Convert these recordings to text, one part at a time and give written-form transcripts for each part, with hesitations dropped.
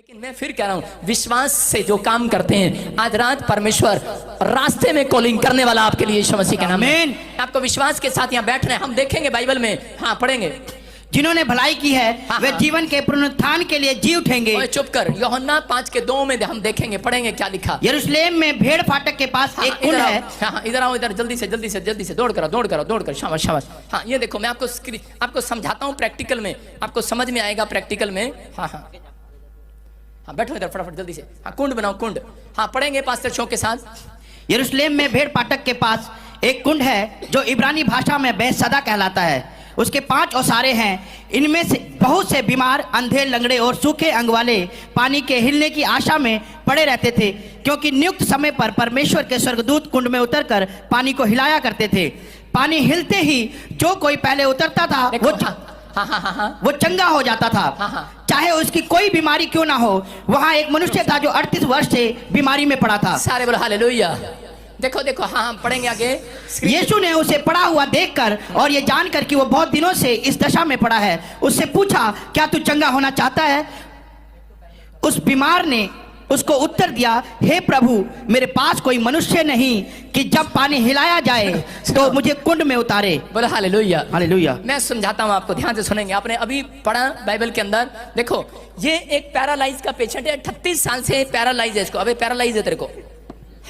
लेकिन मैं फिर कह रहा हूं, विश्वास से जो काम करते हैं, आज रात परमेश्वर रास्ते में कॉलिंग करने वाला आपके लिए यीशु मसीह के नाम में। आपको विश्वास के साथ यहाँ बैठना है। हम देखेंगे बाइबल में, हाँ पढ़ेंगे, जिन्होंने भलाई की है वे जीवन के पुनरुत्थान के लिए जी उठेंगे। चुप कर, यूहन्ना 5:2 में हम देखेंगे, पढ़ेंगे क्या लिखा। यरूशलेम में भेड़ फाटक के पास एक कुंड है। हाँ, इधर आओ, इधर जल्दी से दौड़ करो, शाबाश शाबाश। हाँ, ये देखो, मैं आपको समझाता हूँ प्रैक्टिकल में, आपको समझ में आएगा प्रैक्टिकल में। हाँ, बैठो इधर फटाफट जल्दी से। हाँ, कुंड बनाओ, कुंड। हाँ, पढ़ेंगे पास्टर शो के साथ। यरूशलेम में भेड़ फाटक के पास एक कुंड है जो इब्रानी भाषा में बेसदा कहलाता है। उसके 5 ओसारे हैं। इनमें से बहुत से बीमार, अंधे, लंगड़े और सूखे अंग वाले पानी के हिलने की आशा में पड़े रहते थे, क्योंकि नियुक्त समय पर परमेश्वर के स्वर्गदूत कुंड में उतरकर पानी को हिलाया करते थे। पानी हिलते ही जो कोई पहले उतरता था वो चंगा हो जाता था, चाहे उसकी कोई बीमारी क्यों ना हो। वहां एक मनुष्य था जो 38 वर्ष से बीमारी में पड़ा था। सारे बोलो हालेलुया। देखो, हाँ हम पढ़ेंगे आगे। यीशु ने उसे पड़ा हुआ देखकर और ये जानकर कि वो बहुत दिनों से इस दशा में पड़ा है, उससे पूछा, क्या तू चंगा होना चाहता है? उस बीमार ने उसको उत्तर दिया, हे प्रभु, मेरे पास कोई मनुष्य नहीं कि जब पानी हिलाया जाए तो मुझे कुंड में उतारे। बोलो हालेलुया, हालेलुया। मैं समझाता हूँ आपको, ध्यान से सुनेंगे। आपने अभी पढ़ा बाइबल के अंदर, देखो ये एक पैरालाइज का पेशेंट है, 38 साल से पैरालाइज है इसको। अबे पैरालाइज है तेरे को,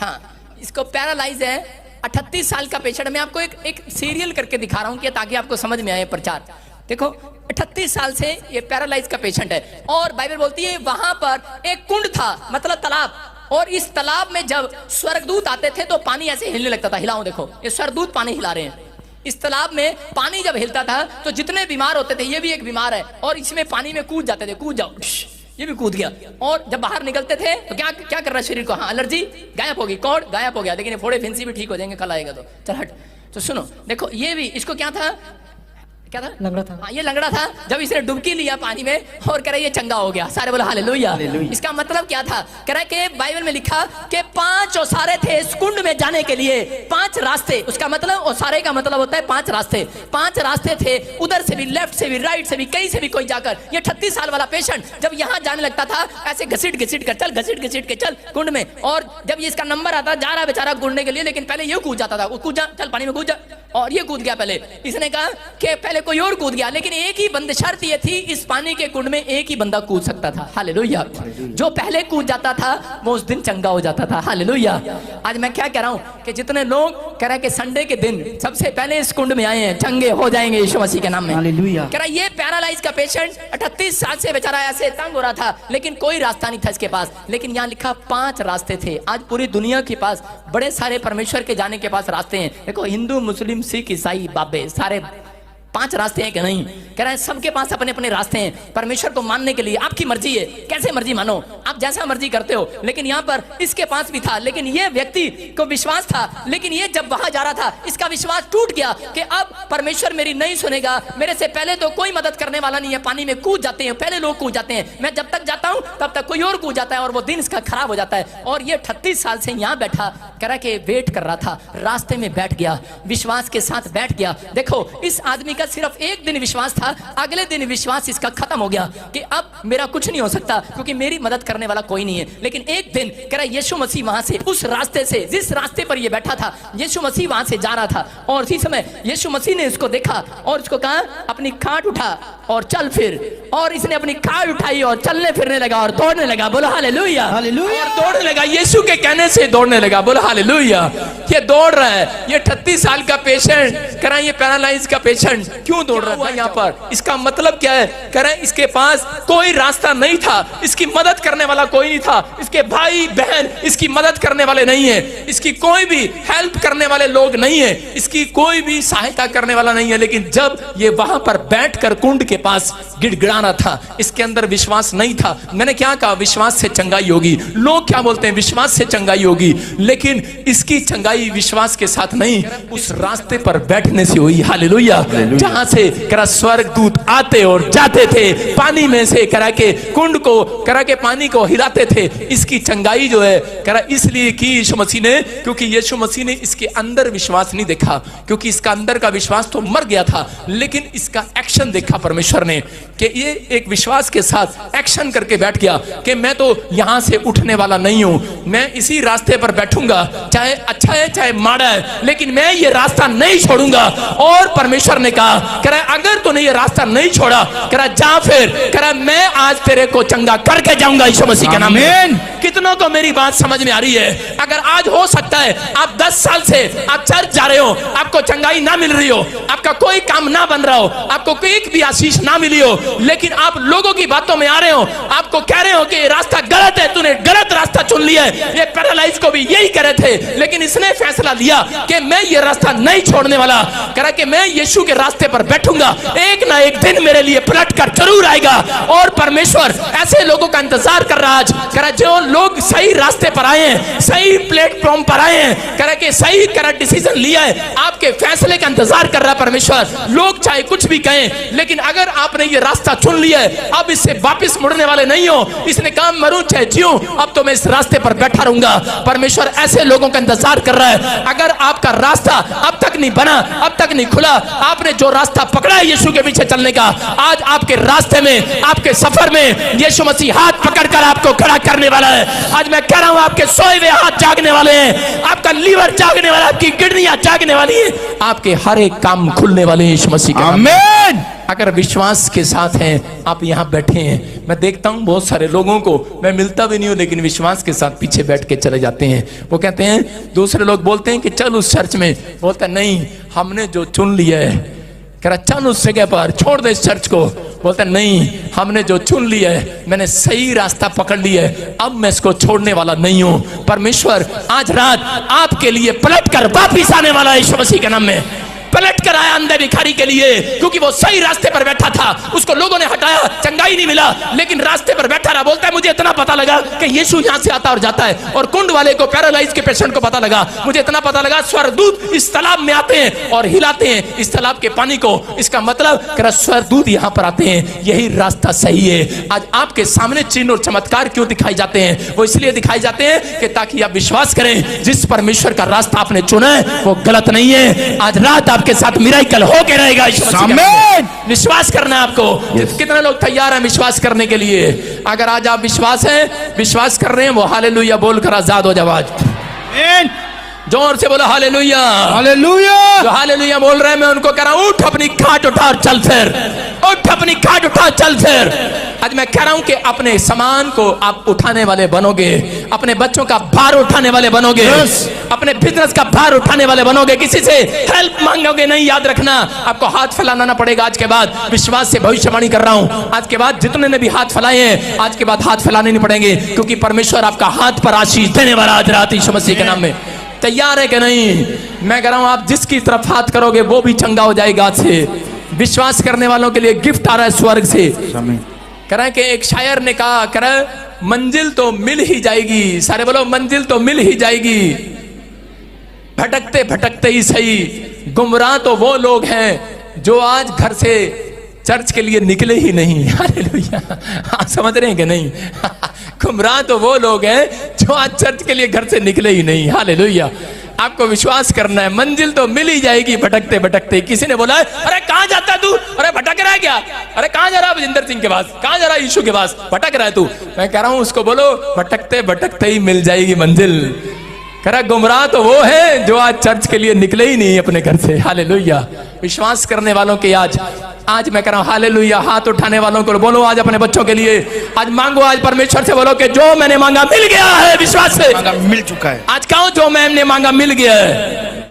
हाँ इसको पैरालाइज है, 38 साल का पेशेंट। मैं आपको एक सीरियल करके दिखा रहा हूँ कि ताकि आपको समझ में आए प्रचार। देखो 38 साल से ये पैरालाइज का पेशेंट है, और बाइबल बोलती है वहां पर एक कुंड था, मतलब तालाब, और इस तालाब में जब स्वर्गदूत आते थे तो पानी ऐसे हिलने लगता था। हिलाओ, देखो ये स्वर्गदूत पानी हिला रहे हैं। इस तालाब में पानी जब हिलता था तो जितने बीमार होते थे, ये भी एक बीमार है, और इसमें पानी में कूद जाते थे, कूद जाओ, ये भी कूद गया। और जब बाहर निकलते थे तो क्या कर रहा है शरीर को, हाँ एलर्जी गायब होगी, कॉर्ड गायब हो गया, लेकिन ये फोड़े फिंसी भी ठीक हो जाएंगे, कल आएगा तो चल हट। तो सुनो, देखो ये भी, इसको क्या था, लंगड़ा था। हाँ, ये लंगड़ा था। जब इसने डुबकी लिया पानी में और कह रहा ये चंगा हो गया। सारे बोला हालेलुया। इसका मतलब क्या था, कह रहा कि बाइबल में लिखा कि 5 ओसारे थे इस कुंड में जाने के लिए, 5 रास्ते। उसका मतलब ओसारे का मतलब होता है 5 रास्ते। 5 रास्ते थे, उधर से भी, लेफ्ट से भी, राइट से भी, कहीं से भी कोई जाकर। ये 38 साल वाला पेशेंट जब यहाँ जाने लगता था, ऐसे घसीट कर चल, घसीट के चल कुंड में। और जब ये इसका नंबर आता, जा रहा बेचारा कूदने के लिए, लेकिन पहले ये कूद जाता था, वो कूद जा, चल पानी में कूद जा, और ये कूद गया पहले। इसने कहा कि पहले कोई और कूद गया, लेकिन एक ही बंद शर्त ये थी, इस पानी के कुंड में एक ही बंदा कूद सकता था। हालेलुया। जो पहले कूद जाता था वो उस दिन चंगा हो जाता था। हालेलुया। आज मैं क्या कह रहा हूं कि जितने लोग कह रहे कि संडे के दिन सबसे पहले इस कुंड में आए हैं, चंगे हो जाएंगे यीशु मसीह के नाम में। हालेलुया। कह रहा ये पैरालाइज का पेशेंट 38 साल से बेचारा ऐसे तंग हो रहा था, लेकिन कोई रास्ता नहीं था इसके पास। लेकिन यहाँ लिखा 5 रास्ते थे। आज पूरी दुनिया के पास बड़े सारे परमेश्वर के जाने के पास रास्ते हैं। देखो हिंदू, मुस्लिम, सिख, ईसाई, बाबे, सारे 5 रास्ते हैं कि नहीं? कह रहे हैं सबके पास अपने अपने रास्ते हैं परमेश्वर को मानने के लिए। आपकी मर्जी है, कैसे मर्जी मानो, आप जैसा मर्जी करते हो। लेकिन यहाँ पर इसके पास भी था, लेकिन ये व्यक्ति को विश्वास था, लेकिन ये जब वहां जा रहा था इसका विश्वास टूट गया कि अब परमेश्वर मेरी नहीं सुनेगा, मेरे से पहले तो कोई मदद करने वाला नहीं है। पानी में कूद जाते हैं, पहले लोग कूद जाते हैं, मैं जब तक जाता हूं तब तक कोई और कूद जाता है, और वो दिन इसका खराब हो जाता है। और ये 38 साल से यहाँ बैठा, कह रहा कि वेट कर रहा था, रास्ते में बैठ गया, विश्वास के साथ बैठ गया। देखो इस आदमी का सिर्फ एक दिन विश्वास था, अगले दिन विश्वास इसका खत्म हो गया कि अब मेरा कुछ नहीं हो सकता, क्योंकि मेरी मदद करने वाला कोई नहीं है। लेकिन एक दिन कह रहा यीशु मसीह वहां से, उस रास्ते से, जिस रास्ते पर ये बैठा था, यीशु मसीह वहां से जा रहा था, और उसी समय यीशु मसीह ने इसको देखा और इसको कहा अपनी खाट उठा और चल फिर। और इसने अपनी खाट उठाई और चलने फिरने लगा और दौड़ने लगा। बोलो हालेलुया। हालेलुया। और दौड़ने लगा, यीशु के कहने से दौड़ने लगा। बोलो हालेलुया। ये दौड़ रहा है, ये 38 साल का पेशेंट, कह रहा ये पैरालाइज का पेशेंट क्यों दौड़ रहा है यहाँ पर? इसका मतलब क्या है? कह रहे हैं इसके पास कोई रास्ता नहीं था, इसकी मदद करने वाला कोई नहीं था, इसके भाई बहन इसकी मदद करने वाले नहीं है, इसकी कोई भी हेल्प करने वाले लोग नहीं है, इसकी कोई भी सहायता करने वाला नहीं है। लेकिन जब ये वहां पर बैठकर कुंड के पास गिड़गिड़ाना था, इसके अंदर विश्वास नहीं था। मैंने क्या कहा? विश्वास से चंगाई होगी। लोग क्या बोलते हैं? विश्वास से चंगाई होगी, लेकिन इसकी चंगाई विश्वास के साथ नहीं, उस रास्ते पर बैठने से हुई। हालेलुया। जहां से करा स्वर्ग दूत आते और जाते थे, पानी में से करा के कुंड को करा के पानी को हिलाते थे। इसकी चंगाई जो है करा इसलिए की यीशु मसीह ने, क्योंकि यीशु मसीह ने इसके अंदर विश्वास नहीं देखा, क्योंकि इसका अंदर का विश्वास तो मर गया था, लेकिन इसका एक्शन देखा परमेश्वर ने कि ये एक विश्वास के साथ एक्शन करके बैठ गया कि मैं तो यहां से उठने वाला नहीं हूं, मैं इसी रास्ते पर बैठूंगा, चाहे अच्छा है चाहे माड़ा है, लेकिन मैं ये रास्ता नहीं छोड़ूंगा। और परमेश्वर ने कहा करा अगर तूने ये रास्ता नहीं छोड़ा करा जा फिर करा मैं आज तेरे को चंगा करके जाऊंगा यीशु मसीह के नाम में। कितनों को मेरी बात समझ में आ रही है? अगर आज हो सकता है आप 10 साल से आप चर्च जा रहे हो, आपको चंगाई ना मिल रही हो, आपका कोई काम ना बन रहा हो, आपको कोई भी आशीष ना मिली हो, लेकिन आप लोगों की बातों में आ रहे हो, आपको कह रहे हो कि ये रास्ता गलत है, तूने गलत रास्ता चुन लिया है। ये पैरालाइज को भी यही कह रहे थे, लेकिन इसने फैसला लिया कि मैं ये रास्ता नहीं छोड़ने वाला, करा कि मैं यीशु के रास्ते पर बैठूंगा, एक ना एक दिन मेरे लिए पलट कर जरूर आएगा। और परमेश्वर ऐसे लोगों का इंतजार कर रहा आज, करा जो लोग सही रास्ते पर आए हैं, सही प्लेटफॉर्म पर आए हैं, करा के सही करा डिसीजन लिया है, आपके फैसले का इंतजार कर रहा है परमेश्वर। लोग चाहे कुछ भी कहें, लेकिन अगर आपने ये रास्ता चुन लिया है, अब इससे वापस मुड़ने वाले नहीं हो। इसने कहा मरूं चाहे जीऊं, अब तो मैं इस रास्ते पर बैठा रहूंगा। परमेश्वर ऐसे लोगों का इंतजार कर रहा है। अगर आपका रास्ता अब तक नहीं बना, अब तक नहीं खुला, आपने जो रास्ता पकड़ा है यीशु के पीछे चलने का, आज आपके रास्ते में, आपके सफर में यीशु मसीह हाथ पकड़कर आपको खड़ा करने वाला है। आज मैं कह रहा हूं आपके सोए हुए हाथ जागने वाले हैं, आपका लीवर जागने वाला, आपकी किडनियां जागने वाली है, आपके हर एक काम खुलने वाले हैं यीशु मसीह के नाम में। आमीन। अगर विश्वास के साथ हैं, आप यहाँ बैठे हैं, मैं देखता हूँ बहुत सारे लोगों को, मैं मिलता भी नहीं हूँ, लेकिन विश्वास के साथ पीछे बैठ के चले जाते हैं। वो कहते हैं, दूसरे लोग बोलते हैं कि चल उस चर्च में, बोलता नहीं हमने जो चुन लिया है, कह रहा चल उस जगह पर, छोड़ दे इस चर्च को, बोलता नहीं हमने जो चुन लिया है, मैंने सही रास्ता पकड़ लिया है, अब मैं इसको छोड़ने वाला नहीं हूं। परमेश्वर आज रात आपके लिए पलट कर वापिस आने वाला है यीशु मसीह के नाम में। पलट कर आया अंधे भिखारी के लिए, क्योंकि वो सही रास्ते पर बैठा था, उसको लोगों ने हटाया, चंगाई नहीं मिला, लेकिन रास्ते पर बैठा रहा। बोलता है मुझे इतना पता लगा कि यीशु यहाँ से आता और जाता है। और कुंड वाले को, पैरालाइज के पेशेंट को पता लगा, मुझे इतना पता लगा स्वर्गदूत इस तालाब में आते हैं और हिलाते हैं इस तालाब के पानी को। इसका मतलब स्वर्गदूत यहाँ पर आते हैं, यही रास्ता सही है। आज आपके सामने चिन्ह और चमत्कार क्यों दिखाई जाते हैं? वो इसलिए दिखाई जाते हैं कि ताकि आप विश्वास करें जिस परमेश्वर का रास्ता आपने चुना है वो गलत नहीं है। आज रात आपके साथ मिराकल होके रहेगा। विश्वास करना है आपको। कितने लोग तैयार हैं विश्वास करने के लिए? अगर आज आप विश्वास कर रहे हैं, वो हालेलुया बोलकर आजाद हो जाओ। आज जोर से बोलो हालेलुया, हालेलुया। जो हालेलुया बोल रहे हैं, मैं उनको कह रहा हूं उठ अपनी खाट उठा और चल फिर, उठ अपनी खाट उठा चल फिर। आज मैं कह रहा हूं कि अपने सामान को आप उठाने वाले बनोगे, अपने बच्चों का भार उठाने वाले बनोगे, अपने बिजनेस का भार उठाने वाले बनोगे। किसी से हेल्प मांगोगे नहीं, याद रखना आपको हाथ फैलाना ना पड़ेगा। आज के बाद विश्वास से भविष्यवाणी कर रहा हूं, आज के बाद जितने ने भी हाथ फैलाए हैं, आज के बाद हाथ फैलाने नहीं पड़ेंगे, क्योंकि परमेश्वर आपका हाथ पर आशीष देने वाला आज रात यीशु मसीह के नाम में। तैयार है कि नहीं? मैं कह रहा हूं आप जिसकी तरफ हाथ करोगे वो भी चंगा हो जाएगा। आज से विश्वास करने वालों के लिए गिफ्ट आ रहा है स्वर्ग से। कह रहे कि एक शायर ने कहा, कह रहे मंजिल तो मिल ही जाएगी, सारे बोलो मंजिल तो मिल ही जाएगी, भटकते भटकते ही सही। गुमराह तो वो लोग हैं जो आज घर से चर्च के लिए निकले ही नहीं। हालेलुया, आप समझ रहे हैं कि नहीं? गुमराह तो वो लोग हैं जो आज चर्च के लिए घर से निकले ही नहीं। हालेलुया, आपको विश्वास करना है, मंजिल तो मिल ही जाएगी भटकते भटकते। किसी ने बोला अरे कहां जाता है तू? अरे भटक रहा है क्या? अरे कहां जा रहा है बजिंदर सिंह के पास? कहां जा रहा है यीशु के पास? भटक रहा है तू? मैं कह रहा हूं उसको बोलो भटकते भटकते ही मिल जाएगी मंजिल। कह रहा गुमराह तो वो है जो आज चर्च के लिए निकले ही नहीं अपने घर से। हालेलुया, विश्वास करने वालों के आज मैं कह रहा हूं हालेलुया। हाथ उठाने वालों को बोलो आज अपने बच्चों के लिए आज मांगो, आज परमेश्वर से बोलो कि जो मैंने मांगा मिल गया है। विश्वास से मिल चुका है। आज कहो जो मैंने मांगा मिल गया है।